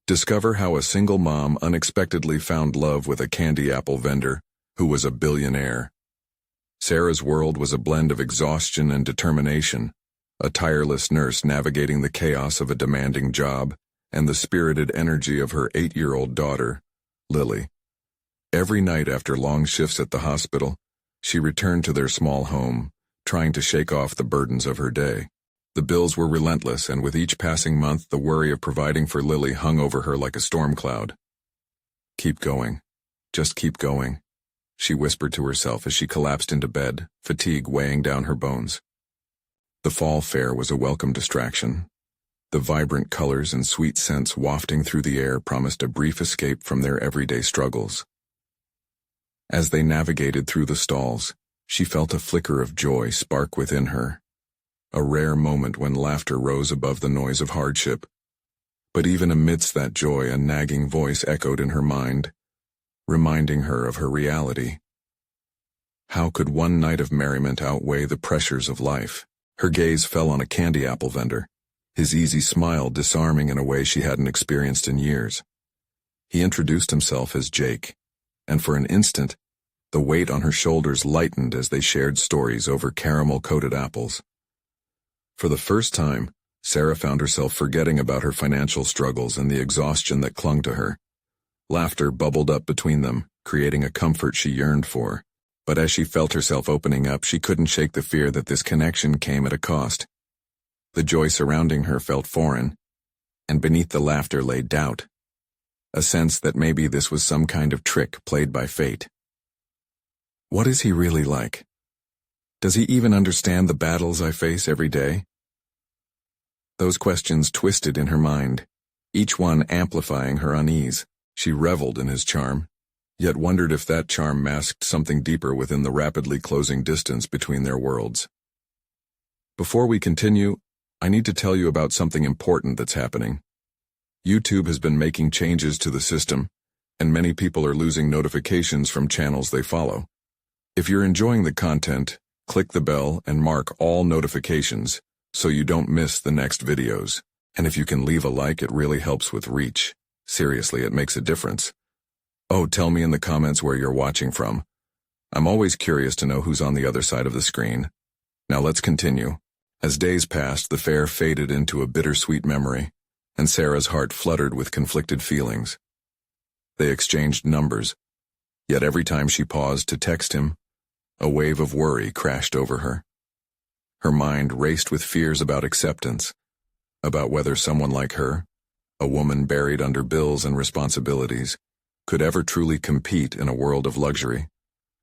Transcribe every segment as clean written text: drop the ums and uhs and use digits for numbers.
Discover how a single mom unexpectedly found love with a candy apple vendor who was a billionaire. Sarah's world was a blend of exhaustion and determination, a tireless nurse navigating the chaos of a demanding job, and the spirited energy of her 8-year-old daughter, Lily. Every night after long shifts at the hospital, she returned to their small home, trying to shake off the burdens of her day. The bills were relentless, and with each passing month, the worry of providing for Lily hung over her like a storm cloud. "Keep going. Just keep going," she whispered to herself as she collapsed into bed, fatigue weighing down her bones. The fall fair was a welcome distraction. The vibrant colors and sweet scents wafting through the air promised a brief escape from their everyday struggles. As they navigated through the stalls, she felt a flicker of joy spark within her, a rare moment when laughter rose above the noise of hardship. But even amidst that joy, a nagging voice echoed in her mind, reminding her of her reality. How could one night of merriment outweigh the pressures of life? Her gaze fell on a candy apple vendor, his easy smile disarming in a way she hadn't experienced in years. He introduced himself as Jake, and for an instant, the weight on her shoulders lightened as they shared stories over caramel-coated apples. For the first time, Sarah found herself forgetting about her financial struggles and the exhaustion that clung to her. Laughter bubbled up between them, creating a comfort she yearned for. But as she felt herself opening up, she couldn't shake the fear that this connection came at a cost. The joy surrounding her felt foreign, and beneath the laughter lay doubt, a sense that maybe this was some kind of trick played by fate. What is he really like? Does he even understand the battles I face every day? Those questions twisted in her mind, each one amplifying her unease. She reveled in his charm, yet wondered if that charm masked something deeper within the rapidly closing distance between their worlds. Before we continue, I need to tell you about something important that's happening. YouTube has been making changes to the system, and many people are losing notifications from channels they follow. If you're enjoying the content, click the bell and mark all notifications so you don't miss the next videos. And if you can leave a like, it really helps with reach. Seriously, it makes a difference. Oh, tell me in the comments where you're watching from. I'm always curious to know who's on the other side of the screen. Now let's continue. As days passed, the fair faded into a bittersweet memory, and Sarah's heart fluttered with conflicted feelings. They exchanged numbers, yet every time she paused to text him, a wave of worry crashed over her. Her mind raced with fears about acceptance, about whether someone like her, a woman buried under bills and responsibilities, could ever truly compete in a world of luxury.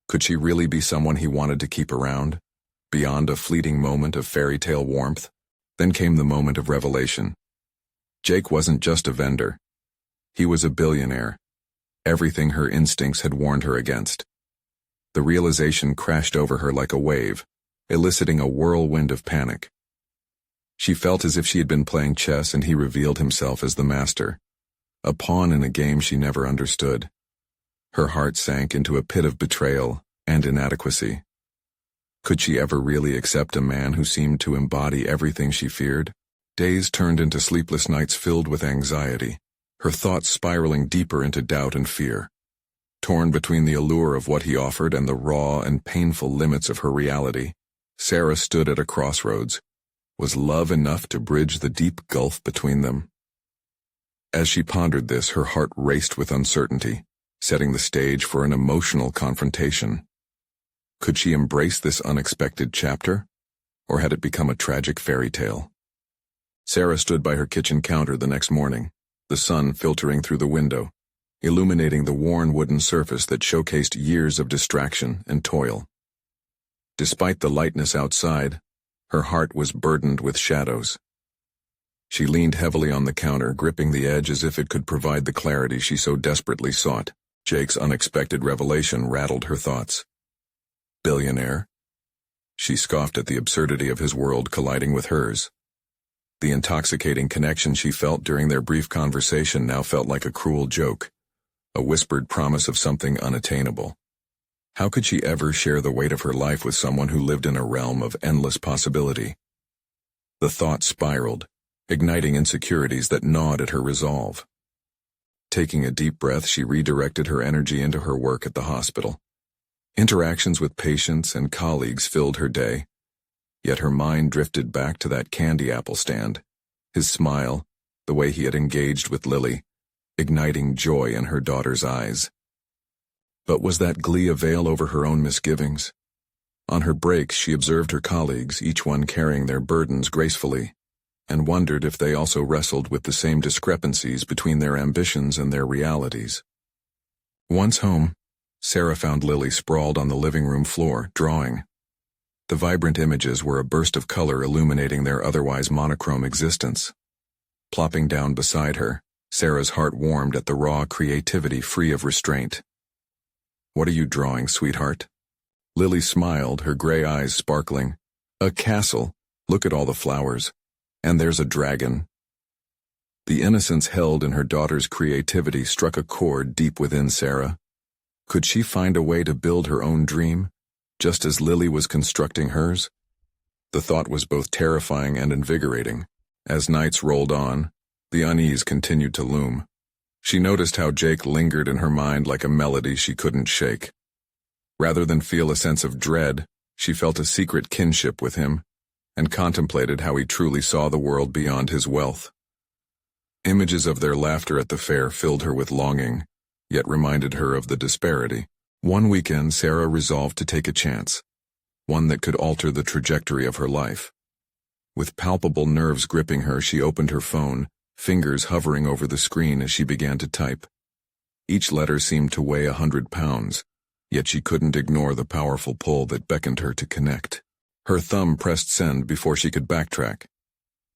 Could she really be someone he wanted to keep around, beyond a fleeting moment of fairy tale warmth? Then came the moment of revelation. Jake wasn't just a vendor. He was a billionaire, everything her instincts had warned her against. The realization crashed over her like a wave, eliciting a whirlwind of panic. She felt as if she had been playing chess and he revealed himself as the master, a pawn in a game she never understood. Her heart sank into a pit of betrayal and inadequacy. Could she ever really accept a man who seemed to embody everything she feared? Days turned into sleepless nights filled with anxiety, her thoughts spiraling deeper into doubt and fear. Torn between the allure of what he offered and the raw and painful limits of her reality, Sarah stood at a crossroads. Was love enough to bridge the deep gulf between them? As she pondered this, her heart raced with uncertainty, setting the stage for an emotional confrontation. Could she embrace this unexpected chapter, or had it become a tragic fairy tale? Sarah stood by her kitchen counter the next morning, the sun filtering through the window, illuminating the worn wooden surface that showcased years of distraction and toil. Despite the lightness outside, her heart was burdened with shadows. She leaned heavily on the counter, gripping the edge as if it could provide the clarity she so desperately sought. Jake's unexpected revelation rattled her thoughts. Billionaire? She scoffed at the absurdity of his world colliding with hers. The intoxicating connection she felt during their brief conversation now felt like a cruel joke, a whispered promise of something unattainable. How could she ever share the weight of her life with someone who lived in a realm of endless possibility? The thought spiraled, igniting insecurities that gnawed at her resolve. Taking a deep breath, she redirected her energy into her work at the hospital. Interactions with patients and colleagues filled her day, yet her mind drifted back to that candy apple stand, his smile, the way he had engaged with Lily, igniting joy in her daughter's eyes. But was that glee a veil over her own misgivings? On her breaks, she observed her colleagues, each one carrying their burdens gracefully, and wondered if they also wrestled with the same discrepancies between their ambitions and their realities. Once home, Sarah found Lily sprawled on the living room floor, drawing. The vibrant images were a burst of color illuminating their otherwise monochrome existence. Plopping down beside her, Sarah's heart warmed at the raw creativity free of restraint. "What are you drawing, sweetheart?" Lily smiled, her gray eyes sparkling. "A castle. Look at all the flowers. And there's a dragon." The innocence held in her daughter's creativity struck a chord deep within Sarah. Could she find a way to build her own dream, just as Lily was constructing hers? The thought was both terrifying and invigorating. As nights rolled on, the unease continued to loom. She noticed how Jake lingered in her mind like a melody she couldn't shake. Rather than feel a sense of dread, she felt a secret kinship with him, and contemplated how he truly saw the world beyond his wealth. Images of their laughter at the fair filled her with longing, yet reminded her of the disparity. One weekend, Sarah resolved to take a chance, one that could alter the trajectory of her life. With palpable nerves gripping her, she opened her phone, fingers hovering over the screen as she began to type. Each letter seemed to weigh 100 pounds, yet she couldn't ignore the powerful pull that beckoned her to connect. Her thumb pressed send before she could backtrack.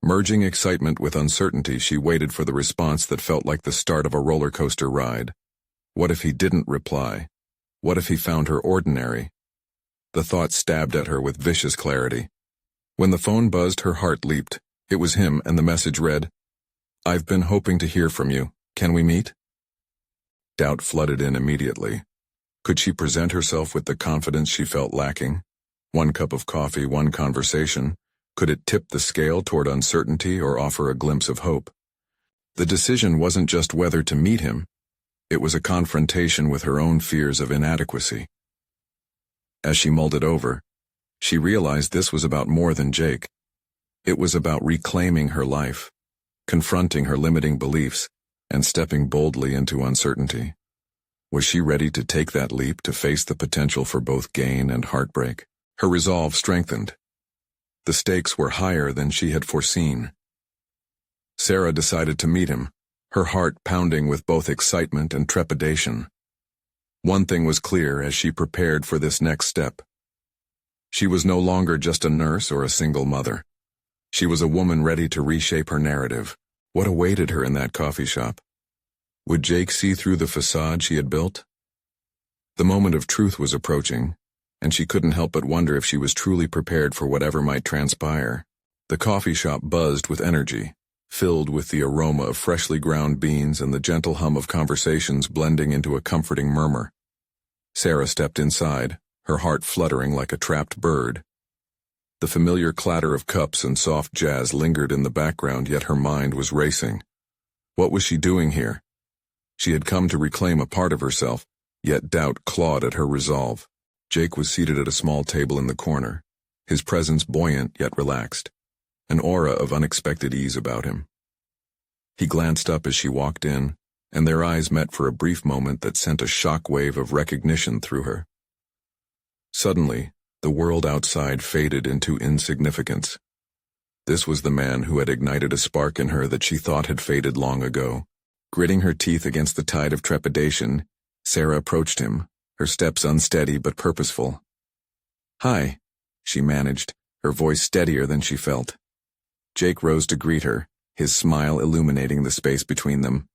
Merging excitement with uncertainty, she waited for the response that felt like the start of a roller coaster ride. What if he didn't reply? What if he found her ordinary? The thought stabbed at her with vicious clarity. When the phone buzzed, her heart leaped. It was him, and the message read, "I've been hoping to hear from you. Can we meet?" Doubt flooded in immediately. Could she present herself with the confidence she felt lacking? One cup of coffee, one conversation. Could it tip the scale toward uncertainty or offer a glimpse of hope? The decision wasn't just whether to meet him. It was a confrontation with her own fears of inadequacy. As she mulled it over, she realized this was about more than Jake. It was about reclaiming her life, confronting her limiting beliefs, and stepping boldly into uncertainty. Was she ready to take that leap to face the potential for both gain and heartbreak? Her resolve strengthened. The stakes were higher than she had foreseen. Sarah decided to meet him, her heart pounding with both excitement and trepidation. One thing was clear as she prepared for this next step. She was no longer just a nurse or a single mother. She was a woman ready to reshape her narrative. What awaited her in that coffee shop? Would Jake see through the facade she had built? The moment of truth was approaching, and she couldn't help but wonder if she was truly prepared for whatever might transpire. The coffee shop buzzed with energy, filled with the aroma of freshly ground beans and the gentle hum of conversations blending into a comforting murmur. Sarah stepped inside, her heart fluttering like a trapped bird. The familiar clatter of cups and soft jazz lingered in the background, yet her mind was racing. What was she doing here? She had come to reclaim a part of herself, yet doubt clawed at her resolve. Jake was seated at a small table in the corner, his presence buoyant yet relaxed, an aura of unexpected ease about him. He glanced up as she walked in, and their eyes met for a brief moment that sent a shock wave of recognition through her. Suddenly, the world outside faded into insignificance. This was the man who had ignited a spark in her that she thought had faded long ago. Gritting her teeth against the tide of trepidation, Sarah approached him, her steps unsteady but purposeful. "Hi," she managed, her voice steadier than she felt. Jake rose to greet her, his smile illuminating the space between them.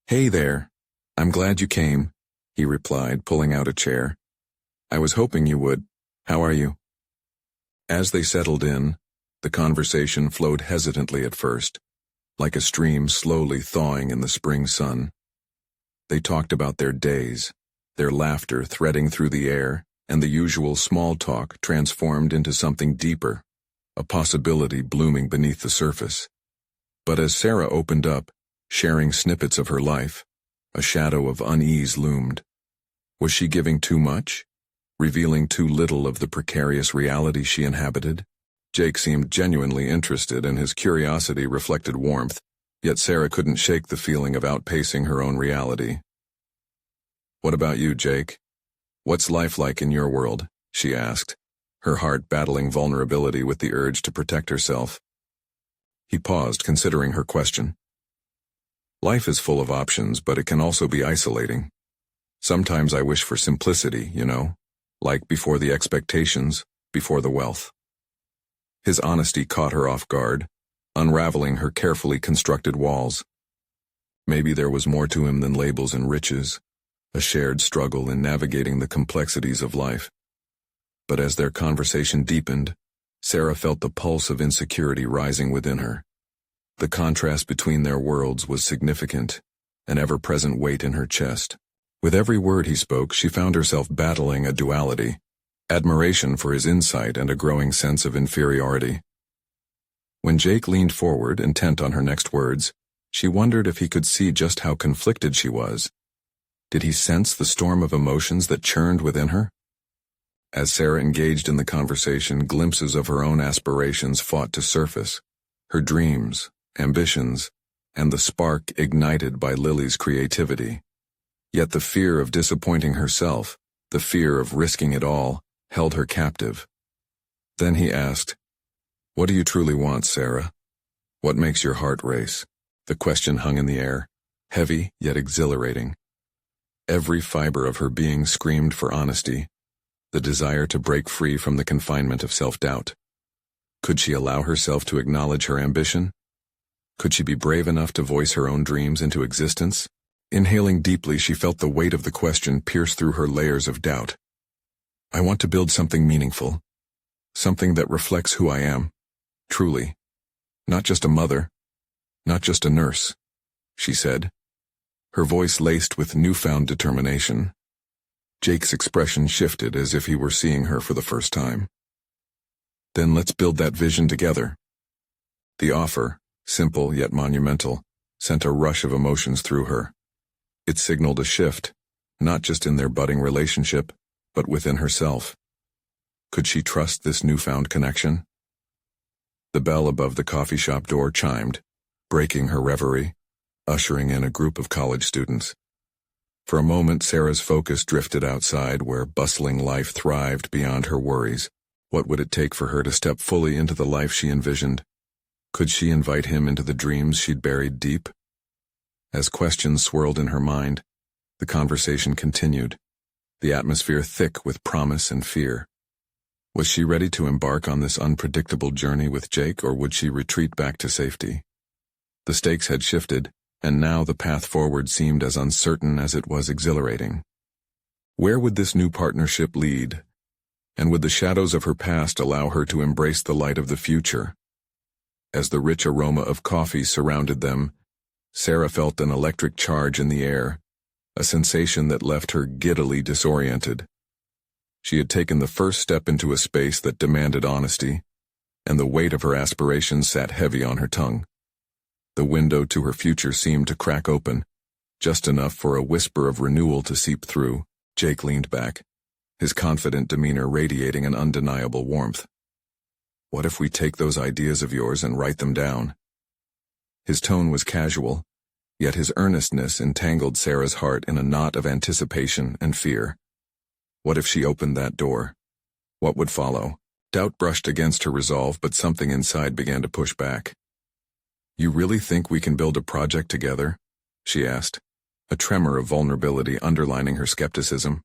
"Hey there. I'm glad you came," he replied, pulling out a chair. "I was hoping you would. How are you?" As they settled in, the conversation flowed hesitantly at first, like a stream slowly thawing in the spring sun. They talked about their days, their laughter threading through the air, and the usual small talk transformed into something deeper, a possibility blooming beneath the surface. But as Sarah opened up, sharing snippets of her life. A shadow of unease loomed. Was she giving too much? Revealing too little of the precarious reality she inhabited? Jake seemed genuinely interested, and his curiosity reflected warmth, yet Sarah couldn't shake the feeling of outpacing her own reality. "What about you, Jake? What's life like in your world?" she asked, her heart battling vulnerability with the urge to protect herself. He paused, considering her question. "Life is full of options, but it can also be isolating. Sometimes I wish for simplicity, like before the expectations, before the wealth." His honesty caught her off guard, unraveling her carefully constructed walls. Maybe there was more to him than labels and riches, a shared struggle in navigating the complexities of life. But as their conversation deepened, Sarah felt the pulse of insecurity rising within her. The contrast between their worlds was significant, an ever-present weight in her chest. With every word he spoke, she found herself battling a duality, admiration for his insight and a growing sense of inferiority. When Jake leaned forward, intent on her next words, she wondered if he could see just how conflicted she was. Did he sense the storm of emotions that churned within her? As Sarah engaged in the conversation, glimpses of her own aspirations fought to surface, her dreams, ambitions, and the spark ignited by Lily's creativity. Yet the fear of disappointing herself, the fear of risking it all, held her captive. Then he asked, "What do you truly want, Sarah? What makes your heart race?" The question hung in the air, heavy yet exhilarating. Every fiber of her being screamed for honesty, the desire to break free from the confinement of self-doubt. Could she allow herself to acknowledge her ambition? Could she be brave enough to voice her own dreams into existence? Inhaling deeply, she felt the weight of the question pierce through her layers of doubt. "I want to build something meaningful, something that reflects who I am, truly. Not just a mother, not just a nurse," she said, her voice laced with newfound determination. Jake's expression shifted as if he were seeing her for the first time. "Then let's build that vision together." The offer, simple yet monumental, sent a rush of emotions through her. It signaled a shift, not just in their budding relationship, but within herself. Could she trust this newfound connection? The bell above the coffee shop door chimed, breaking her reverie, ushering in a group of college students. For a moment, Sarah's focus drifted outside, where bustling life thrived beyond her worries. What would it take for her to step fully into the life she envisioned? Could she invite him into the dreams she'd buried deep? As questions swirled in her mind, the conversation continued, the atmosphere thick with promise and fear. Was she ready to embark on this unpredictable journey with Jake, or would she retreat back to safety? The stakes had shifted, and now the path forward seemed as uncertain as it was exhilarating. Where would this new partnership lead? And would the shadows of her past allow her to embrace the light of the future? As the rich aroma of coffee surrounded them, Sarah felt an electric charge in the air, a sensation that left her giddily disoriented. She had taken the first step into a space that demanded honesty, and the weight of her aspirations sat heavy on her tongue. The window to her future seemed to crack open, just enough for a whisper of renewal to seep through. Jake leaned back, his confident demeanor radiating an undeniable warmth. "What if we take those ideas of yours and write them down?" His tone was casual, yet his earnestness entangled Sarah's heart in a knot of anticipation and fear. What if she opened that door? What would follow? Doubt brushed against her resolve, but something inside began to push back. "You really think we can build a project together?" she asked, a tremor of vulnerability underlining her skepticism.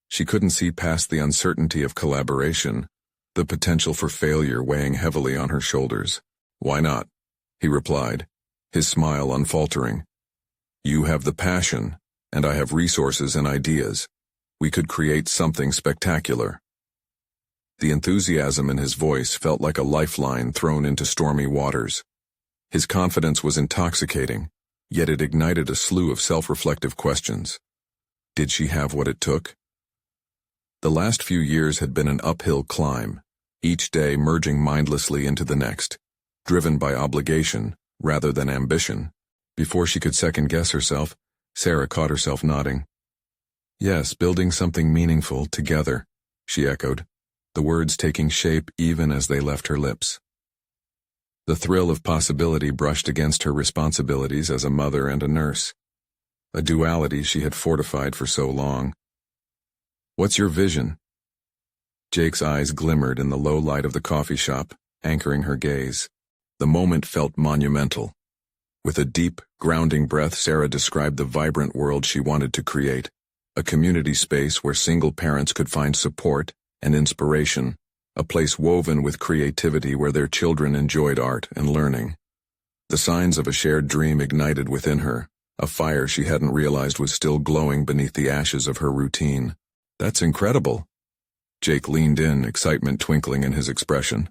She couldn't see past the uncertainty of collaboration, the potential for failure weighing heavily on her shoulders. "Why not?" he replied, his smile unfaltering. "You have the passion, and I have resources and ideas. We could create something spectacular." The enthusiasm in his voice felt like a lifeline thrown into stormy waters. His confidence was intoxicating, yet it ignited a slew of self-reflective questions. Did she have what it took? The last few years had been an uphill climb, each day merging mindlessly into the next, driven by obligation rather than ambition. Before she could second-guess herself, Sarah caught herself nodding. Yes, building something meaningful together, she echoed, the words taking shape even as they left her lips. The thrill of possibility brushed against her responsibilities as a mother and a nurse, a duality she had fortified for so long. What's your vision? Jake's eyes glimmered in the low light of the coffee shop, anchoring her gaze. The moment felt monumental. With a deep, grounding breath, Sarah described the vibrant world she wanted to create, a community space where single parents could find support and inspiration, a place woven with creativity where their children enjoyed art and learning. The signs of a shared dream ignited within her, a fire she hadn't realized was still glowing beneath the ashes of her routine. That's incredible. Jake leaned in, excitement twinkling in his expression.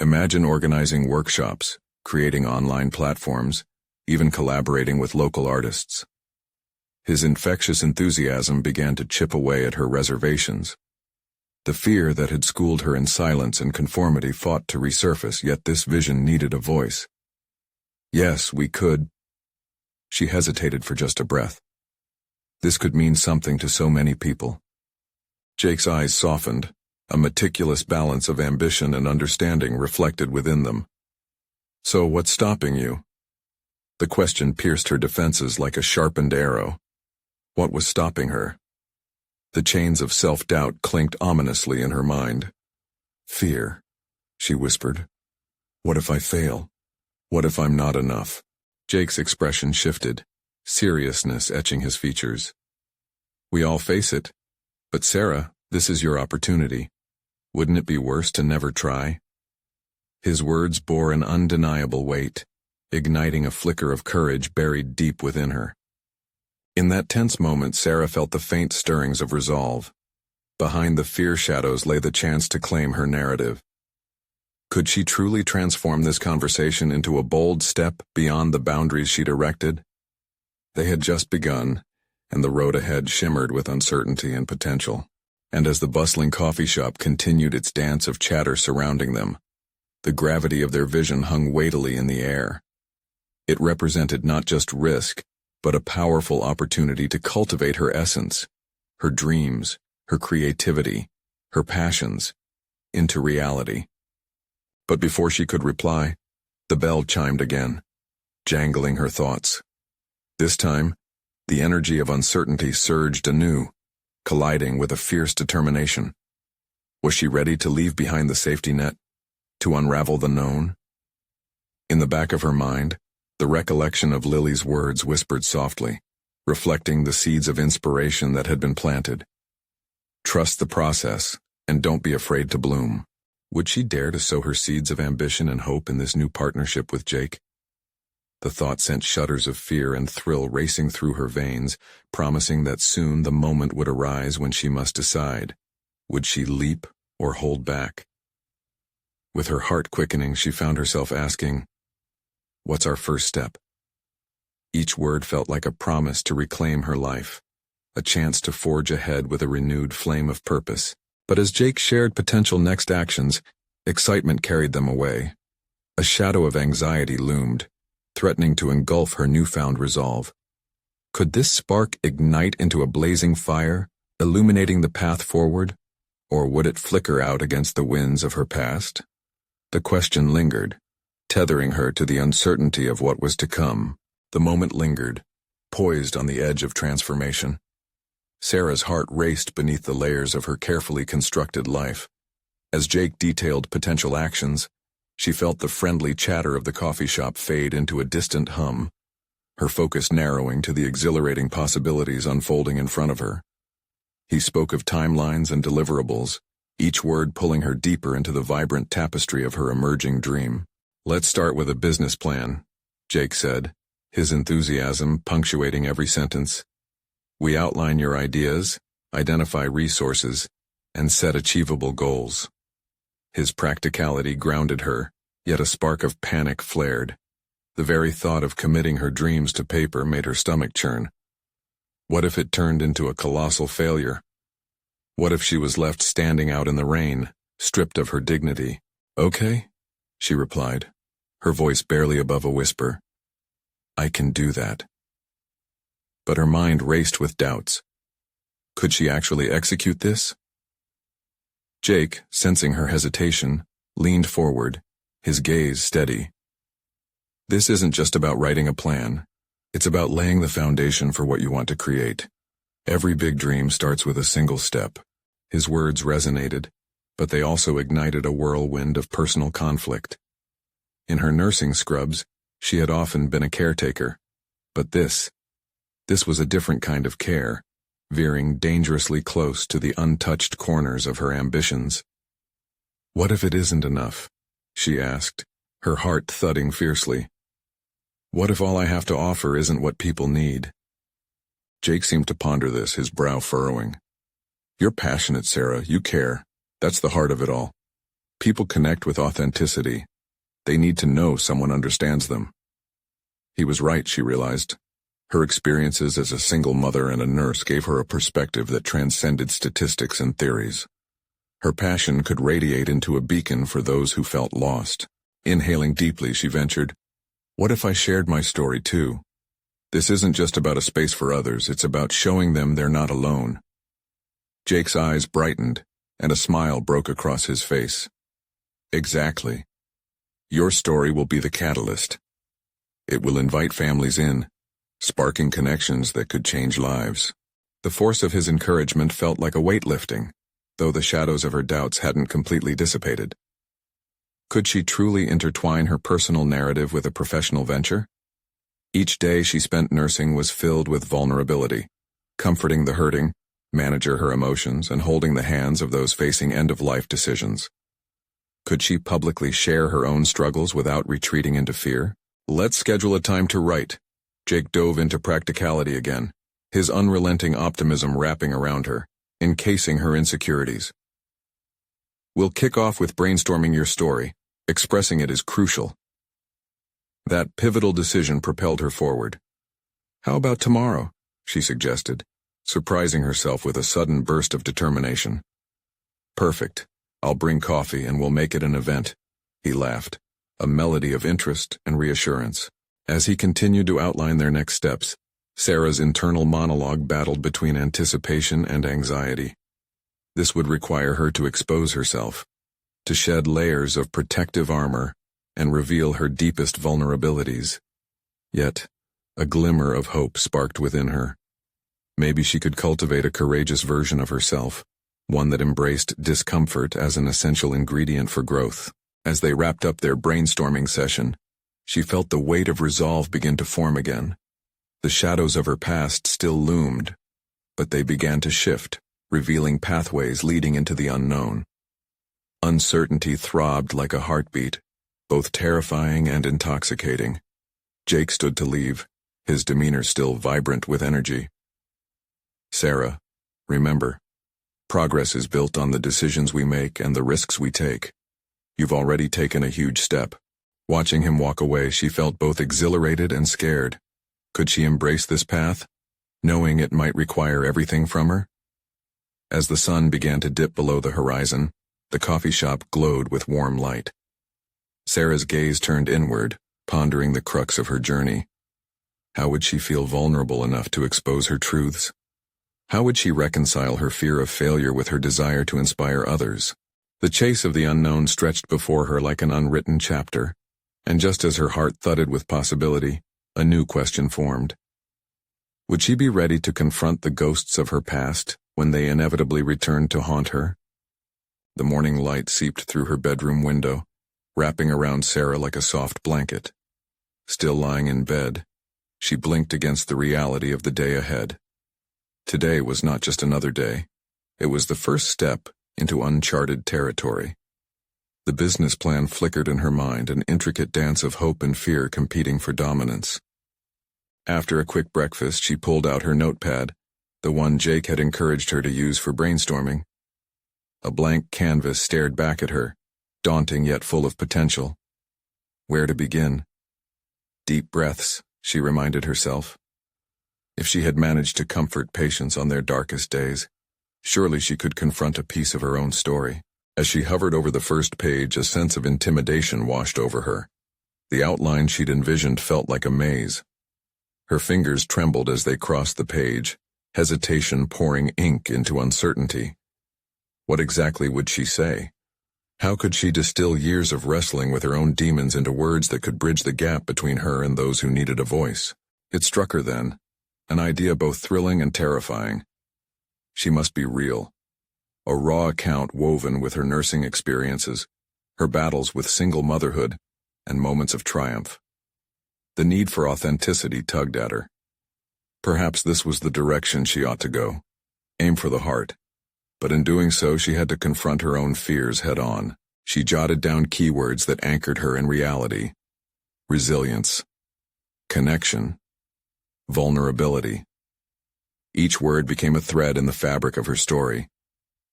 Imagine organizing workshops, creating online platforms, even collaborating with local artists. His infectious enthusiasm began to chip away at her reservations. The fear that had schooled her in silence and conformity fought to resurface, yet this vision needed a voice. Yes, we could. She hesitated for just a breath. This could mean something to so many people. Jake's eyes softened, a meticulous balance of ambition and understanding reflected within them. So what's stopping you? The question pierced her defenses like a sharpened arrow. What was stopping her? The chains of self-doubt clinked ominously in her mind. Fear, she whispered. What if I fail? What if I'm not enough? Jake's expression shifted, seriousness etching his features. We all face it. But Sarah, this is your opportunity. Wouldn't it be worse to never try? His words bore an undeniable weight, igniting a flicker of courage buried deep within her. In that tense moment, Sarah felt the faint stirrings of resolve. Behind the fear shadows lay the chance to claim her narrative. Could she truly transform this conversation into a bold step beyond the boundaries she'd erected? They had just begun, and the road ahead shimmered with uncertainty and potential. And as the bustling coffee shop continued its dance of chatter surrounding them, the gravity of their vision hung weightily in the air. It represented not just risk, but a powerful opportunity to cultivate her essence, her dreams, her creativity, her passions, into reality. But before she could reply, the bell chimed again, jangling her thoughts. This time, the energy of uncertainty surged anew, colliding with a fierce determination. Was she ready to leave behind the safety net, to unravel the known? In the back of her mind, the recollection of Lily's words whispered softly, reflecting the seeds of inspiration that had been planted. Trust the process, and don't be afraid to bloom. Would she dare to sow her seeds of ambition and hope in this new partnership with Jake? The thought sent shudders of fear and thrill racing through her veins, promising that soon the moment would arise when she must decide. Would she leap or hold back? With her heart quickening, she found herself asking, "What's our first step?" Each word felt like a promise to reclaim her life, a chance to forge ahead with a renewed flame of purpose. But as Jake shared potential next actions, excitement carried them away. A shadow of anxiety loomed, threatening to engulf her newfound resolve. Could this spark ignite into a blazing fire, illuminating the path forward, or would it flicker out against the winds of her past? The question lingered, tethering her to the uncertainty of what was to come. The moment lingered, poised on the edge of transformation. Sarah's heart raced beneath the layers of her carefully constructed life. As Jake detailed potential actions, she felt the friendly chatter of the coffee shop fade into a distant hum, her focus narrowing to the exhilarating possibilities unfolding in front of her. He spoke of timelines and deliverables, each word pulling her deeper into the vibrant tapestry of her emerging dream. "Let's start with a business plan," Jake said, his enthusiasm punctuating every sentence. "We outline your ideas, identify resources, and set achievable goals." His practicality grounded her, yet a spark of panic flared. The very thought of committing her dreams to paper made her stomach churn. What if it turned into a colossal failure? What if she was left standing out in the rain, stripped of her dignity? "Okay," she replied, her voice barely above a whisper. I can do that. But her mind raced with doubts. Could she actually execute this? Jake, sensing her hesitation, leaned forward, his gaze steady. This isn't just about writing a plan. It's about laying the foundation for what you want to create. Every big dream starts with a single step. His words resonated, but they also ignited a whirlwind of personal conflict. In her nursing scrubs, she had often been a caretaker, but this was a different kind of care, veering dangerously close to the untouched corners of her ambitions. What if it isn't enough? She asked, her heart thudding fiercely. What if all I have to offer isn't what people need? Jake seemed to ponder this, his brow furrowing. You're passionate, Sarah. You care. That's the heart of it all. People connect with authenticity. They need to know someone understands them. He was right, she realized. Her experiences as a single mother and a nurse gave her a perspective that transcended statistics and theories. Her passion could radiate into a beacon for those who felt lost. Inhaling deeply, she ventured, what if I shared my story too? This isn't just about a space for others, it's about showing them they're not alone. Jake's eyes brightened, and a smile broke across his face. Exactly. Your story will be the catalyst. It will invite families in, sparking connections that could change lives. The force of his encouragement felt like a weight lifting, though the shadows of her doubts hadn't completely dissipated. Could she truly intertwine her personal narrative with a professional venture? Each day she spent nursing was filled with vulnerability, comforting the hurting, managing her emotions, and holding the hands of those facing end-of-life decisions. Could she publicly share her own struggles without retreating into fear? Let's schedule a time to write. Jake dove into practicality again, his unrelenting optimism wrapping around her, encasing her insecurities. We'll kick off with brainstorming your story. Expressing it is crucial. That pivotal decision propelled her forward. How about tomorrow? She suggested, surprising herself with a sudden burst of determination. Perfect. I'll bring coffee and we'll make it an event. He laughed, a melody of interest and reassurance. As he continued to outline their next steps, Sarah's internal monologue battled between anticipation and anxiety. This would require her to expose herself, to shed layers of protective armor and reveal her deepest vulnerabilities. Yet, a glimmer of hope sparked within her. Maybe she could cultivate a courageous version of herself, one that embraced discomfort as an essential ingredient for growth. As they wrapped up their brainstorming session, she felt the weight of resolve begin to form again. The shadows of her past still loomed, but they began to shift, revealing pathways leading into the unknown. Uncertainty throbbed like a heartbeat, both terrifying and intoxicating. Jake stood to leave, his demeanor still vibrant with energy. Sarah, remember, progress is built on the decisions we make and the risks we take. You've already taken a huge step. Watching him walk away, she felt both exhilarated and scared. Could she embrace this path, knowing it might require everything from her? As the sun began to dip below the horizon, the coffee shop glowed with warm light. Sarah's gaze turned inward, pondering the crux of her journey. How would she feel vulnerable enough to expose her truths? How would she reconcile her fear of failure with her desire to inspire others? The chase of the unknown stretched before her like an unwritten chapter, and just as her heart thudded with possibility, a new question formed. Would she be ready to confront the ghosts of her past when they inevitably returned to haunt her? The morning light seeped through her bedroom window, wrapping around Sarah like a soft blanket. Still lying in bed, she blinked against the reality of the day ahead. Today was not just another day. It was the first step into uncharted territory. The business plan flickered in her mind, an intricate dance of hope and fear competing for dominance. After a quick breakfast, she pulled out her notepad, the one Jake had encouraged her to use for brainstorming. A blank canvas stared back at her, daunting yet full of potential. Where to begin? Deep breaths, she reminded herself. If she had managed to comfort patients on their darkest days, surely she could confront a piece of her own story. As she hovered over the first page, a sense of intimidation washed over her. The outline she'd envisioned felt like a maze, Her fingers trembled as they crossed the page, hesitation pouring ink into uncertainty. What exactly would she say? How could she distill years of wrestling with her own demons into words that could bridge the gap between her and those who needed a voice? It struck her then, an idea both thrilling and terrifying. She must be real. A raw account woven with her nursing experiences, her battles with single motherhood, and moments of triumph. The need for authenticity tugged at her. Perhaps this was the direction she ought to go. Aim for the heart. But in doing so, she had to confront her own fears head-on. She jotted down keywords that anchored her in reality. Resilience. Connection. Vulnerability. Each word became a thread in the fabric of her story,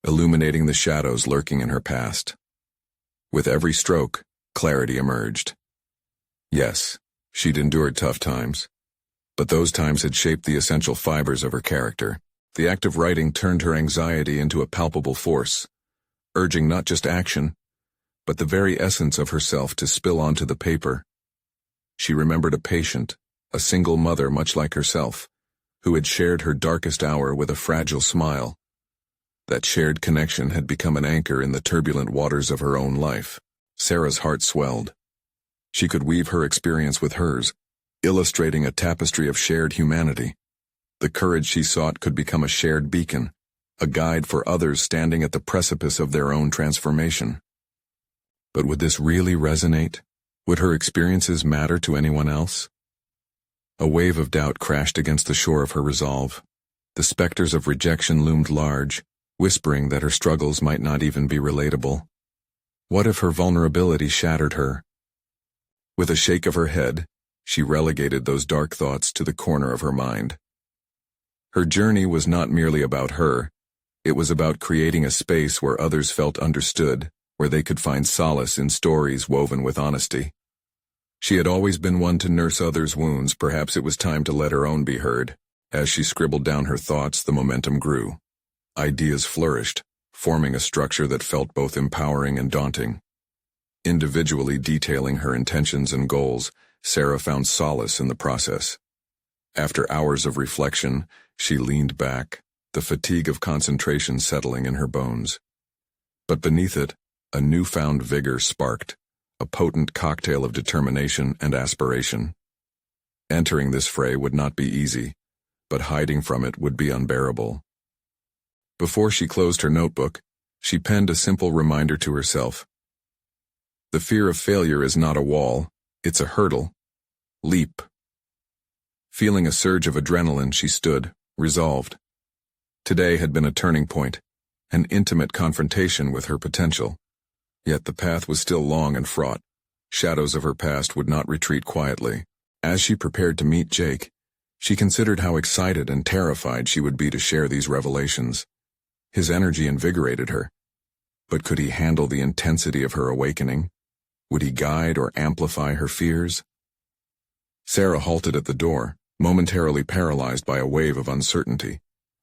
illuminating the shadows lurking in her past. With every stroke, clarity emerged. Yes, she'd endured tough times, but those times had shaped the essential fibers of her character. The act of writing turned her anxiety into a palpable force, urging not just action, but the very essence of herself to spill onto the paper. She remembered a patient, a single mother much like herself, who had shared her darkest hour with a fragile smile. That shared connection had become an anchor in the turbulent waters of her own life. Sarah's heart swelled. She could weave her experience with hers, illustrating a tapestry of shared humanity. The courage she sought could become a shared beacon, a guide for others standing at the precipice of their own transformation. But would this really resonate? Would her experiences matter to anyone else? A wave of doubt crashed against the shore of her resolve. The specters of rejection loomed large, whispering that her struggles might not even be relatable. What if her vulnerability shattered her? With a shake of her head, she relegated those dark thoughts to the corner of her mind. Her journey was not merely about her. It was about creating a space where others felt understood, where they could find solace in stories woven with honesty. She had always been one to nurse others' wounds. Perhaps it was time to let her own be heard. As she scribbled down her thoughts, the momentum grew. Ideas flourished, forming a structure that felt both empowering and daunting. Individually detailing her intentions and goals, Sarah found solace in the process. After hours of reflection, she leaned back, the fatigue of concentration settling in her bones. But beneath it, a newfound vigor sparked, a potent cocktail of determination and aspiration. Entering this fray would not be easy, but hiding from it would be unbearable. Before she closed her notebook, she penned a simple reminder to herself. The fear of failure is not a wall, it's a hurdle. Leap. Feeling a surge of adrenaline, she stood, resolved. Today had been a turning point, an intimate confrontation with her potential. Yet the path was still long and fraught. Shadows of her past would not retreat quietly. As she prepared to meet Jake, she considered how excited and terrified she would be to share these revelations. His energy invigorated her. But could he handle the intensity of her awakening? Would he guide or amplify her fears? Sarah halted at the door, momentarily paralyzed by a wave of uncertainty.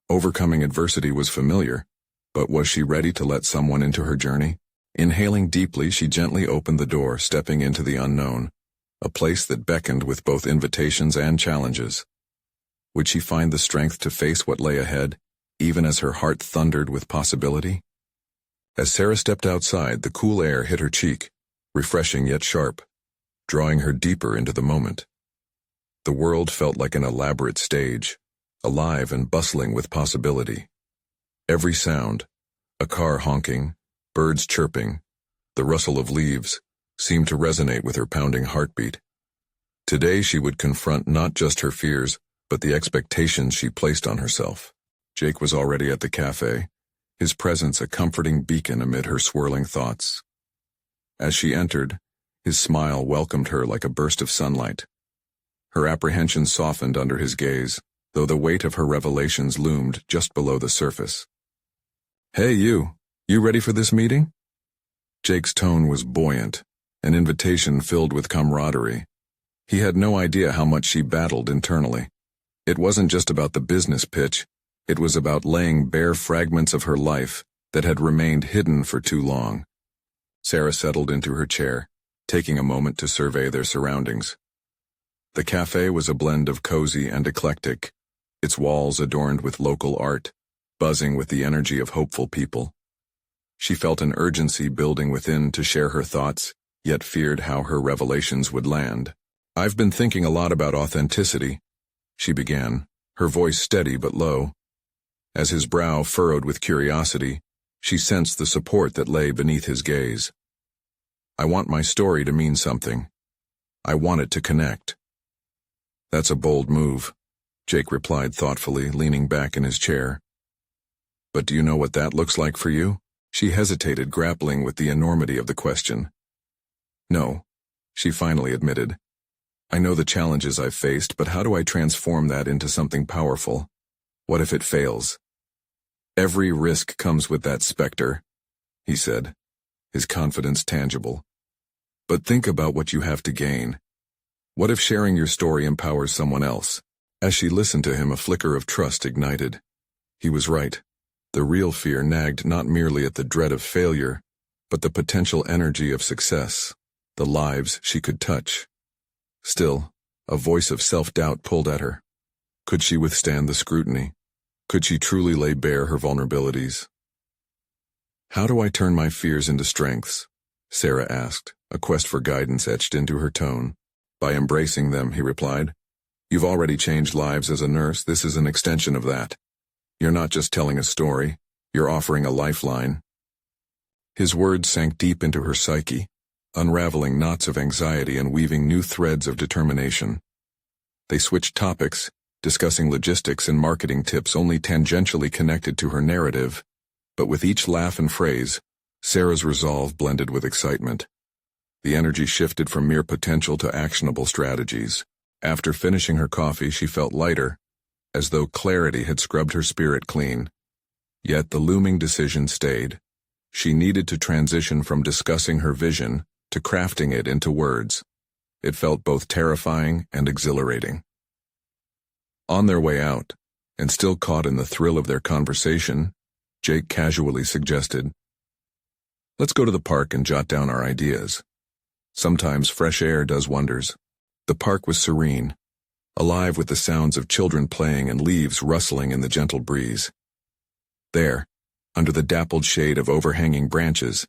Overcoming adversity was familiar, but was she ready to let someone into her journey? Inhaling deeply, she gently opened the door, stepping into the unknown, a place that beckoned with both invitations and challenges. Would she find the strength to face what lay ahead, even as her heart thundered with possibility? As Sarah stepped outside, the cool air hit her cheek, refreshing yet sharp, drawing her deeper into the moment. The world felt like an elaborate stage, alive and bustling with possibility. Every sound, a car honking, birds chirping, the rustle of leaves, seemed to resonate with her pounding heartbeat. Today she would confront not just her fears, but the expectations she placed on herself. Jake was already at the cafe, his presence a comforting beacon amid her swirling thoughts. As she entered, his smile welcomed her like a burst of sunlight. Her apprehension softened under his gaze, though the weight of her revelations loomed just below the surface. "Hey, you ready for this meeting?" Jake's tone was buoyant, an invitation filled with camaraderie. He had no idea how much she battled internally. It wasn't just about the business pitch, it was about laying bare fragments of her life that had remained hidden for too long. Sarah settled into her chair, taking a moment to survey their surroundings. The cafe was a blend of cozy and eclectic, its walls adorned with local art, buzzing with the energy of hopeful people. She felt an urgency building within to share her thoughts, yet feared how her revelations would land. "I've been thinking a lot about authenticity," she began, her voice steady but low. As his brow furrowed with curiosity, she sensed the support that lay beneath his gaze. "I want my story to mean something. I want it to connect." "That's a bold move," Jake replied thoughtfully, leaning back in his chair. "But do you know what that looks like for you?" She hesitated, grappling with the enormity of the question. "No," she finally admitted. "I know the challenges I've faced, but how do I transform that into something powerful? What if it fails?" "Every risk comes with that specter," he said, his confidence tangible. "But think about what you have to gain. What if sharing your story empowers someone else?" As she listened to him, a flicker of trust ignited. He was right. The real fear nagged not merely at the dread of failure, but the potential energy of success, the lives she could touch. Still, a voice of self-doubt pulled at her. Could she withstand the scrutiny? Could she truly lay bare her vulnerabilities? "How do I turn my fears into strengths?" Sarah asked, a quest for guidance etched into her tone. "By embracing them," he replied. "You've already changed lives as a nurse. This is an extension of that. You're not just telling a story, you're offering a lifeline." His words sank deep into her psyche, unraveling knots of anxiety and weaving new threads of determination. They switched topics, discussing logistics and marketing tips only tangentially connected to her narrative, but with each laugh and phrase, Sarah's resolve blended with excitement. The energy shifted from mere potential to actionable strategies. After finishing her coffee, she felt lighter, as though clarity had scrubbed her spirit clean. Yet the looming decision stayed. She needed to transition from discussing her vision to crafting it into words. It felt both terrifying and exhilarating. On their way out, and still caught in the thrill of their conversation, Jake casually suggested, "Let's go to the park and jot down our ideas. Sometimes fresh air does wonders." The park was serene, alive with the sounds of children playing and leaves rustling in the gentle breeze. There, under the dappled shade of overhanging branches,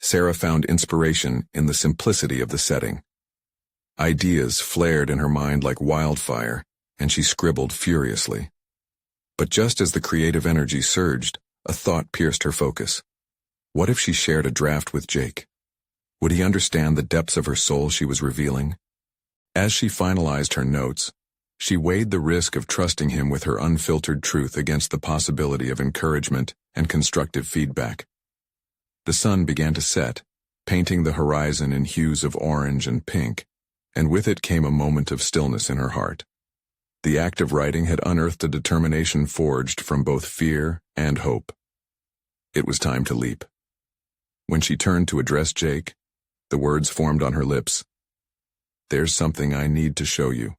Sarah found inspiration in the simplicity of the setting. Ideas flared in her mind like wildfire, and she scribbled furiously. But just as the creative energy surged, a thought pierced her focus. What if she shared a draft with Jake? Would he understand the depths of her soul she was revealing? As she finalized her notes, she weighed the risk of trusting him with her unfiltered truth against the possibility of encouragement and constructive feedback. The sun began to set, painting the horizon in hues of orange and pink, and with it came a moment of stillness in her heart. The act of writing had unearthed a determination forged from both fear and hope. It was time to leap. When she turned to address Jake, the words formed on her lips, "There's something I need to show you."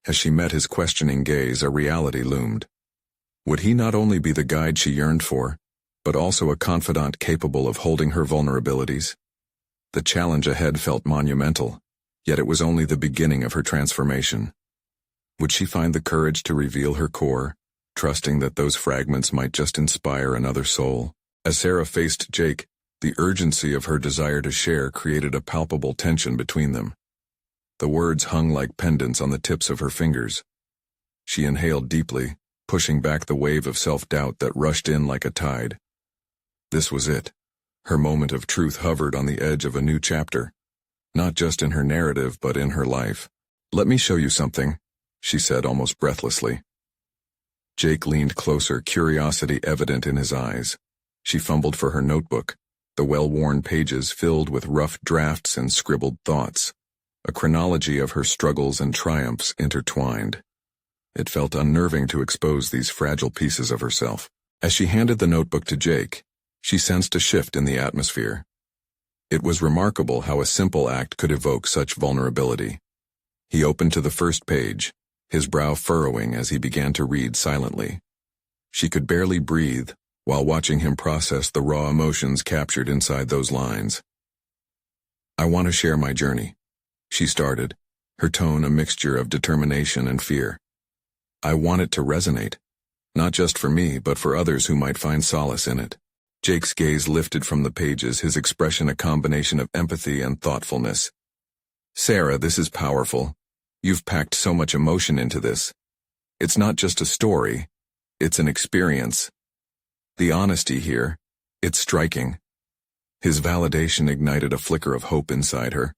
As she met his questioning gaze, a reality loomed. Would he not only be the guide she yearned for, but also a confidant capable of holding her vulnerabilities? The challenge ahead felt monumental, yet it was only the beginning of her transformation. Would she find the courage to reveal her core, trusting that those fragments might just inspire another soul? As Sarah faced Jake, the urgency of her desire to share created a palpable tension between them. The words hung like pendants on the tips of her fingers. She inhaled deeply, pushing back the wave of self-doubt that rushed in like a tide. This was it. Her moment of truth hovered on the edge of a new chapter, not just in her narrative but in her life. "Let me show you something," she said almost breathlessly. Jake leaned closer, curiosity evident in his eyes. She fumbled for her notebook, the well-worn pages filled with rough drafts and scribbled thoughts. A chronology of her struggles and triumphs intertwined. It felt unnerving to expose these fragile pieces of herself. As she handed the notebook to Jake, she sensed a shift in the atmosphere. It was remarkable how a simple act could evoke such vulnerability. He opened to the first page, his brow furrowing as he began to read silently. She could barely breathe while watching him process the raw emotions captured inside those lines. "I want to share my journey," she started, her tone a mixture of determination and fear. "I want it to resonate, not just for me, but for others who might find solace in it." Jake's gaze lifted from the pages, his expression a combination of empathy and thoughtfulness. "Sarah, this is powerful. You've packed so much emotion into this. It's not just a story, it's an experience. The honesty here, it's striking." His validation ignited a flicker of hope inside her.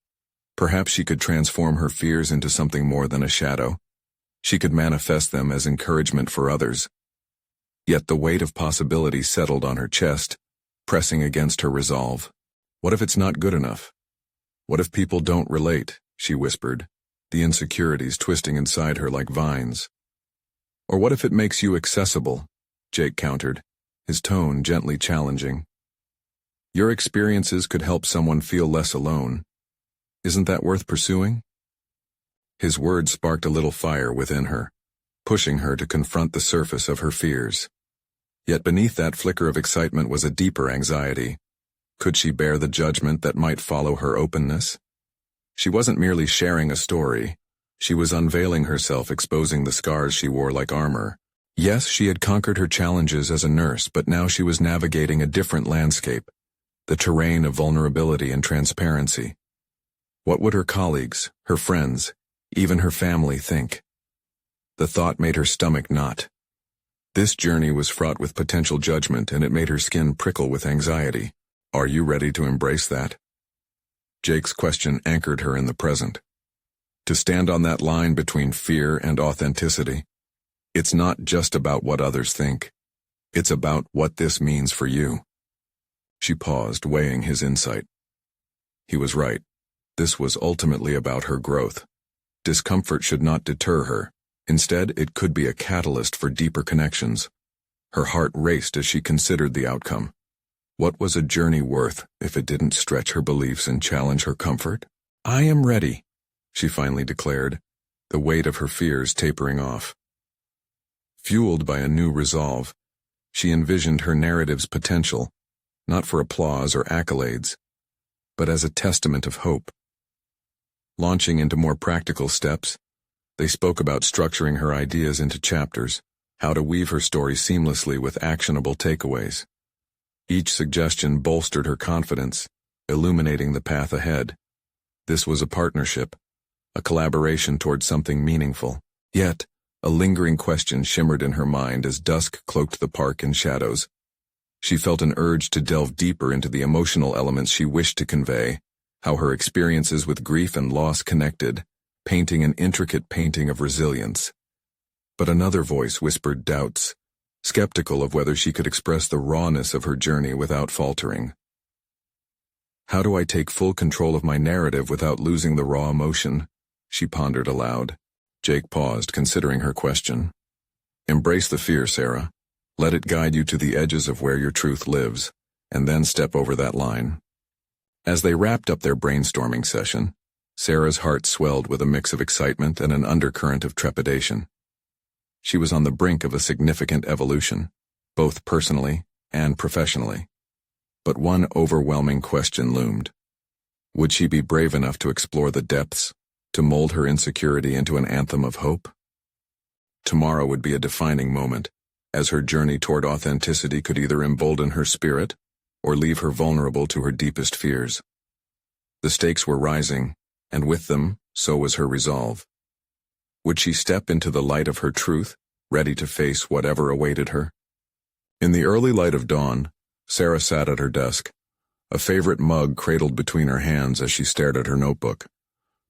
Perhaps she could transform her fears into something more than a shadow. She could manifest them as encouragement for others. Yet the weight of possibility settled on her chest, pressing against her resolve. "What if it's not good enough? What if people don't relate?" she whispered, the insecurities twisting inside her like vines. "Or what if it makes you accessible?" Jake countered, his tone gently challenging. "Your experiences could help someone feel less alone. Isn't that worth pursuing?" His words sparked a little fire within her, pushing her to confront the surface of her fears. Yet beneath that flicker of excitement was a deeper anxiety. Could she bear the judgment that might follow her openness? She wasn't merely sharing a story. She was unveiling herself, exposing the scars she wore like armor. Yes, she had conquered her challenges as a nurse, but now she was navigating a different landscape, the terrain of vulnerability and transparency. What would her colleagues, her friends, even her family think? The thought made her stomach knot. This journey was fraught with potential judgment, and it made her skin prickle with anxiety. "Are you ready to embrace that?" Jake's question anchored her in the present. To stand on that line between fear and authenticity. It's not just about what others think. It's about what this means for you. She paused, weighing his insight. He was right. This was ultimately about her growth. Discomfort should not deter her. Instead, it could be a catalyst for deeper connections. Her heart raced as she considered the outcome. What was a journey worth if it didn't stretch her beliefs and challenge her comfort? "I am ready," she finally declared, the weight of her fears tapering off. Fueled by a new resolve, she envisioned her narrative's potential, not for applause or accolades, but as a testament of hope. Launching into more practical steps, they spoke about structuring her ideas into chapters, how to weave her story seamlessly with actionable takeaways. Each suggestion bolstered her confidence, illuminating the path ahead. This was a partnership, a collaboration towards something meaningful. Yet, a lingering question shimmered in her mind as dusk cloaked the park in shadows. She felt an urge to delve deeper into the emotional elements she wished to convey, how her experiences with grief and loss connected, painting an intricate painting of resilience. But another voice whispered doubts, skeptical of whether she could express the rawness of her journey without faltering. "How do I take full control of my narrative without losing the raw emotion?" she pondered aloud. Jake paused, considering her question. "Embrace the fear, Sarah. Let it guide you to the edges of where your truth lives, and then step over that line." As they wrapped up their brainstorming session, Sarah's heart swelled with a mix of excitement and an undercurrent of trepidation. She was on the brink of a significant evolution, both personally and professionally. But one overwhelming question loomed. Would she be brave enough to explore the depths, to mold her insecurity into an anthem of hope? Tomorrow would be a defining moment, as her journey toward authenticity could either embolden her spirit or leave her vulnerable to her deepest fears. The stakes were rising, and with them, so was her resolve. Would she step into the light of her truth, ready to face whatever awaited her? In the early light of dawn, Sarah sat at her desk, a favorite mug cradled between her hands as she stared at her notebook.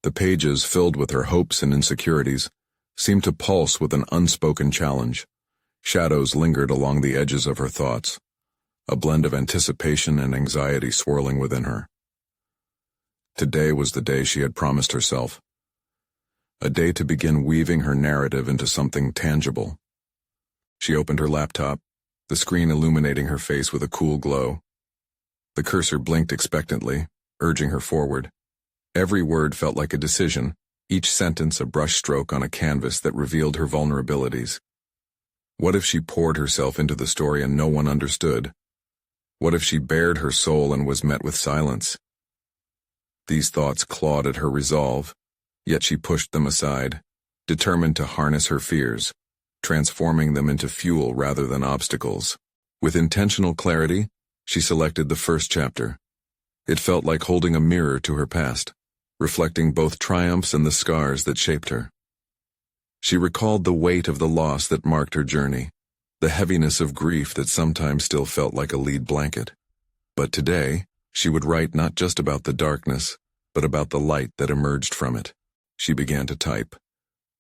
The pages, filled with her hopes and insecurities, seemed to pulse with an unspoken challenge. Shadows lingered along the edges of her thoughts, a blend of anticipation and anxiety swirling within her. Today was the day she had promised herself, a day to begin weaving her narrative into something tangible. She opened her laptop, the screen illuminating her face with a cool glow. The cursor blinked expectantly, urging her forward. Every word felt like a decision, each sentence a brushstroke on a canvas that revealed her vulnerabilities. What if she poured herself into the story and no one understood? What if she bared her soul and was met with silence? These thoughts clawed at her resolve, Yet she pushed them aside, determined to harness her fears, transforming them into fuel rather than obstacles. With intentional clarity, she selected the first chapter. It felt like holding a mirror to her past, reflecting both triumphs and the scars that shaped her. She recalled the weight of the loss that marked her journey, the heaviness of grief that sometimes still felt like a lead blanket. But today, she would write not just about the darkness, but about the light that emerged from it. She began to type,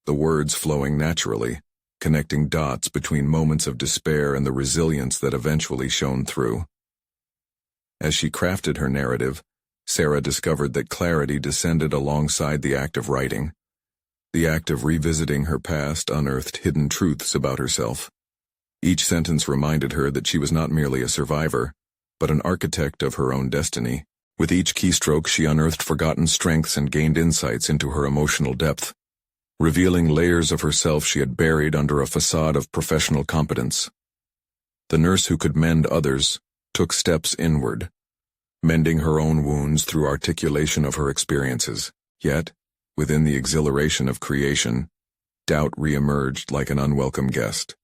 the words flowing naturally, connecting dots between moments of despair and the resilience that eventually shone through. As she crafted her narrative, Sarah discovered that clarity descended alongside the act of writing. The act of revisiting her past unearthed hidden truths about herself. Each sentence reminded her that she was not merely a survivor, but an architect of her own destiny. With each keystroke, she unearthed forgotten strengths and gained insights into her emotional depth, revealing layers of herself she had buried under a facade of professional competence. The nurse who could mend others took steps inward, mending her own wounds through articulation of her experiences. Yet, within the exhilaration of creation, doubt re-emerged like an unwelcome guest.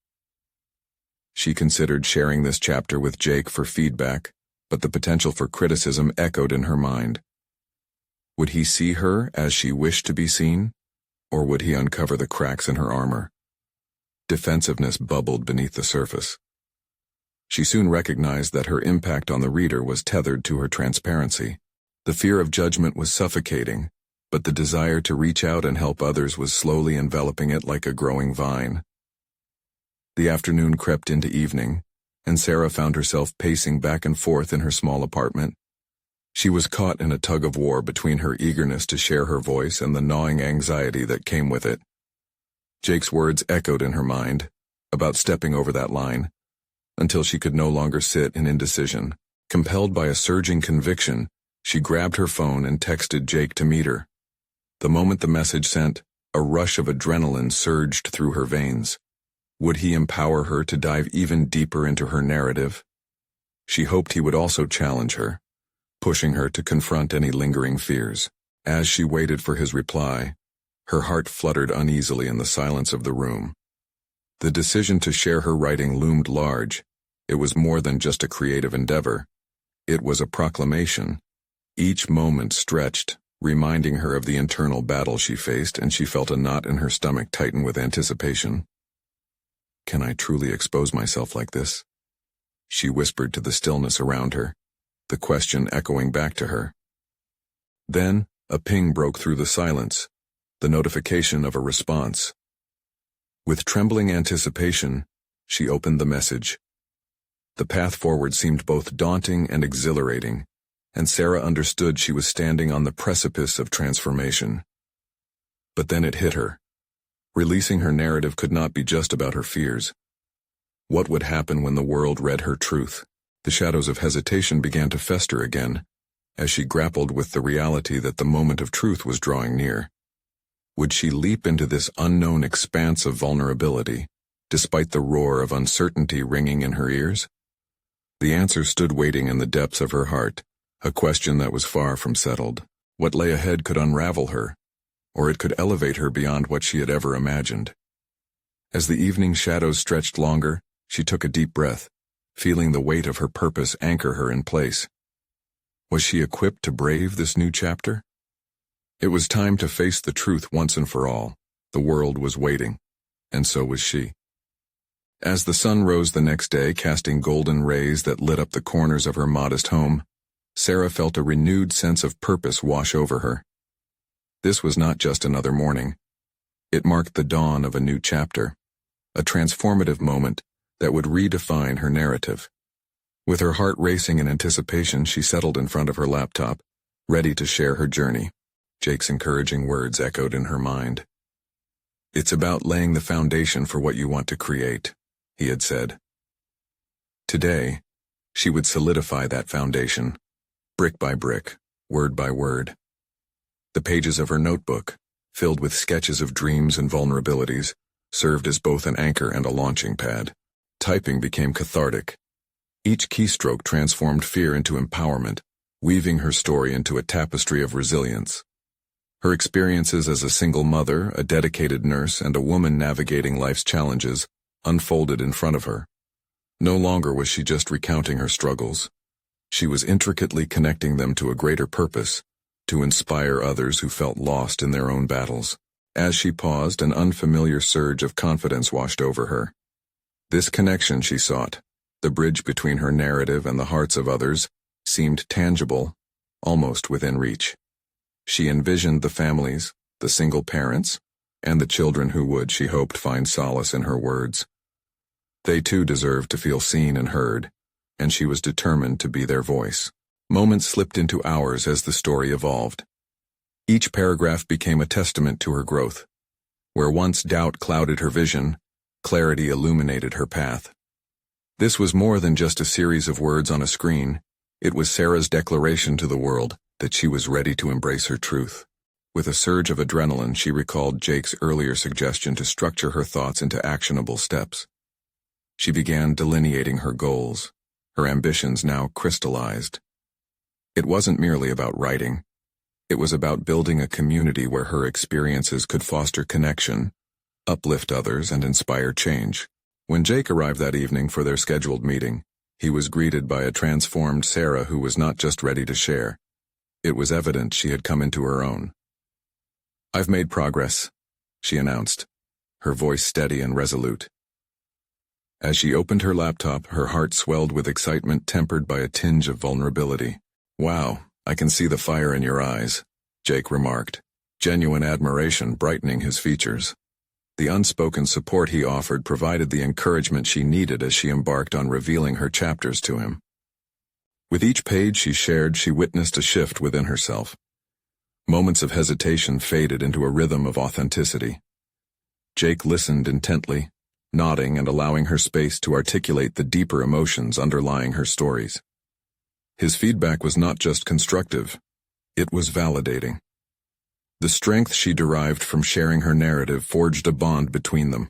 She considered sharing this chapter with Jake for feedback, but the potential for criticism echoed in her mind. Would he see her as she wished to be seen, or would he uncover the cracks in her armor? Defensiveness bubbled beneath the surface. She soon recognized that her impact on the reader was tethered to her transparency. The fear of judgment was suffocating, but the desire to reach out and help others was slowly enveloping it like a growing vine. The afternoon crept into evening, and Sarah found herself pacing back and forth in her small apartment. She was caught in a tug-of-war between her eagerness to share her voice and the gnawing anxiety that came with it. Jake's words echoed in her mind, about stepping over that line, until she could no longer sit in indecision. Compelled by a surging conviction, she grabbed her phone and texted Jake to meet her. The moment the message sent, a rush of adrenaline surged through her veins. Would he empower her to dive even deeper into her narrative? She hoped he would also challenge her, pushing her to confront any lingering fears. As she waited for his reply, her heart fluttered uneasily in the silence of the room. The decision to share her writing loomed large. It was more than just a creative endeavor. It was a proclamation. Each moment stretched, reminding her of the internal battle she faced, and she felt a knot in her stomach tighten with anticipation. Can I truly expose myself like this? She whispered to the stillness around her, the question echoing back to her. Then, a ping broke through the silence, the notification of a response. With trembling anticipation, she opened the message. The path forward seemed both daunting and exhilarating, and Sarah understood she was standing on the precipice of transformation. But then it hit her. Releasing her narrative could not be just about her fears. What would happen when the world read her truth? The shadows of hesitation began to fester again, as she grappled with the reality that the moment of truth was drawing near. Would she leap into this unknown expanse of vulnerability, despite the roar of uncertainty ringing in her ears? The answer stood waiting in the depths of her heart, a question that was far from settled. What lay ahead could unravel her, or it could elevate her beyond what she had ever imagined. As the evening shadows stretched longer, she took a deep breath, feeling the weight of her purpose anchor her in place. Was she equipped to brave this new chapter? It was time to face the truth once and for all. The world was waiting, and so was she. As the sun rose the next day, casting golden rays that lit up the corners of her modest home, Sarah felt a renewed sense of purpose wash over her. This was not just another morning. It marked the dawn of a new chapter, a transformative moment that would redefine her narrative. With her heart racing in anticipation, she settled in front of her laptop, ready to share her journey. Jake's encouraging words echoed in her mind. "It's about laying the foundation for what you want to create," he had said. Today, she would solidify that foundation, brick by brick, word by word. The pages of her notebook, filled with sketches of dreams and vulnerabilities, served as both an anchor and a launching pad. Typing became cathartic. Each keystroke transformed fear into empowerment, weaving her story into a tapestry of resilience. Her experiences as a single mother, a dedicated nurse, and a woman navigating life's challenges unfolded in front of her. No longer was she just recounting her struggles. She was intricately connecting them to a greater purpose, to inspire others who felt lost in their own battles. As she paused, an unfamiliar surge of confidence washed over her. This connection she sought, the bridge between her narrative and the hearts of others, seemed tangible, almost within reach. She envisioned the families, the single parents, and the children who would, she hoped, find solace in her words. They too deserved to feel seen and heard, and she was determined to be their voice. Moments slipped into hours as the story evolved. Each paragraph became a testament to her growth. Where once doubt clouded her vision, clarity illuminated her path. This was more than just a series of words on a screen. It was Sarah's declaration to the world that she was ready to embrace her truth. With a surge of adrenaline, she recalled Jake's earlier suggestion to structure her thoughts into actionable steps. She began delineating her goals, her ambitions now crystallized. It wasn't merely about writing. It was about building a community where her experiences could foster connection, uplift others, and inspire change. When Jake arrived that evening for their scheduled meeting, he was greeted by a transformed Sarah who was not just ready to share. It was evident she had come into her own. "I've made progress," she announced, her voice steady and resolute. As she opened her laptop, her heart swelled with excitement tempered by a tinge of vulnerability. "Wow, I can see the fire in your eyes," Jake remarked, genuine admiration brightening his features. The unspoken support he offered provided the encouragement she needed as she embarked on revealing her chapters to him. With each page she shared, she witnessed a shift within herself. Moments of hesitation faded into a rhythm of authenticity. Jake listened intently, nodding and allowing her space to articulate the deeper emotions underlying her stories. His feedback was not just constructive, it was validating. The strength she derived from sharing her narrative forged a bond between them,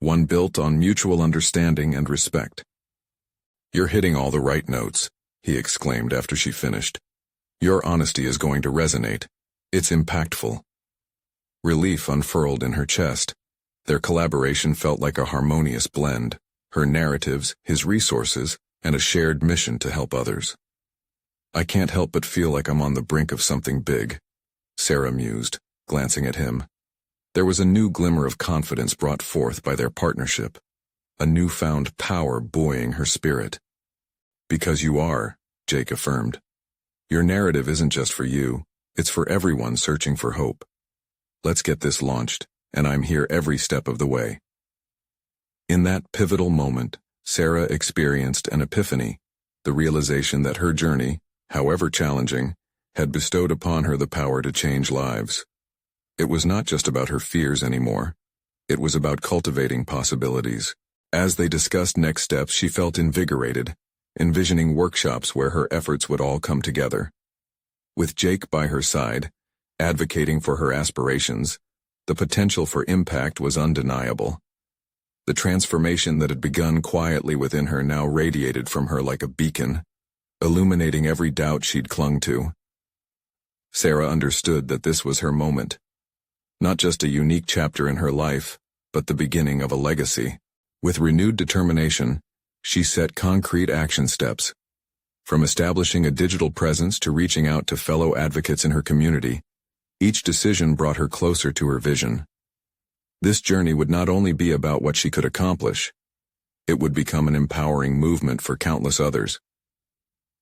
one built on mutual understanding and respect. "You're hitting all the right notes," he exclaimed after she finished. "Your honesty is going to resonate. It's impactful." Relief unfurled in her chest. Their collaboration felt like a harmonious blend, her narratives, his resources, and a shared mission to help others. "I can't help but feel like I'm on the brink of something big," Sarah mused, glancing at him. There was a new glimmer of confidence brought forth by their partnership, a newfound power buoying her spirit. "Because you are," Jake affirmed. "Your narrative isn't just for you, it's for everyone searching for hope. Let's get this launched, and I'm here every step of the way." In that pivotal moment, Sarah experienced an epiphany, the realization that her journey, however challenging, had bestowed upon her the power to change lives. It was not just about her fears anymore. It was about cultivating possibilities. As they discussed next steps, she felt invigorated, envisioning workshops where her efforts would all come together. With Jake by her side, advocating for her aspirations, the potential for impact was undeniable. The transformation that had begun quietly within her now radiated from her like a beacon, illuminating every doubt she'd clung to. Sarah understood that this was her moment. Not just a unique chapter in her life, but the beginning of a legacy. With renewed determination, she set concrete action steps. From establishing a digital presence to reaching out to fellow advocates in her community, each decision brought her closer to her vision. This journey would not only be about what she could accomplish, it would become an empowering movement for countless others.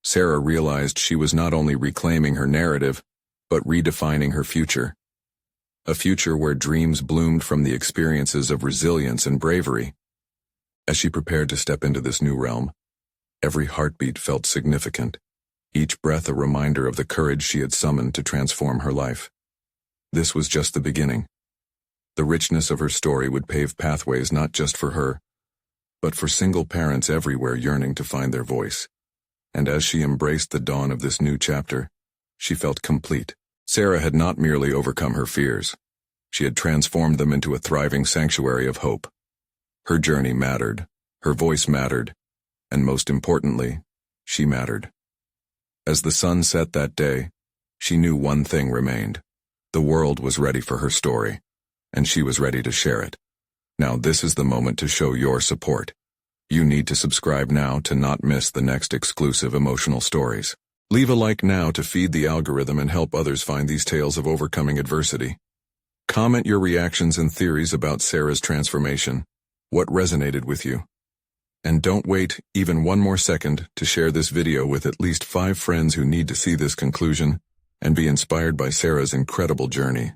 Sarah realized she was not only reclaiming her narrative, but redefining her future. A future where dreams bloomed from the experiences of resilience and bravery. As she prepared to step into this new realm, every heartbeat felt significant, each breath a reminder of the courage she had summoned to transform her life. This was just the beginning. The richness of her story would pave pathways not just for her, but for single parents everywhere yearning to find their voice. And as she embraced the dawn of this new chapter, she felt complete. Sarah had not merely overcome her fears. She had transformed them into a thriving sanctuary of hope. Her journey mattered, her voice mattered, and most importantly, she mattered. As the sun set that day, she knew one thing remained: The world was ready for her story, and she was ready to share it. Now this is the moment to show your support. You need to subscribe now to not miss the next exclusive emotional stories. Leave a like now to feed the algorithm and help others find these tales of overcoming adversity. Comment your reactions and theories about Sarah's transformation. What resonated with you? And don't wait even one more second to share this video with at least 5 friends who need to see this conclusion and be inspired by Sarah's incredible journey.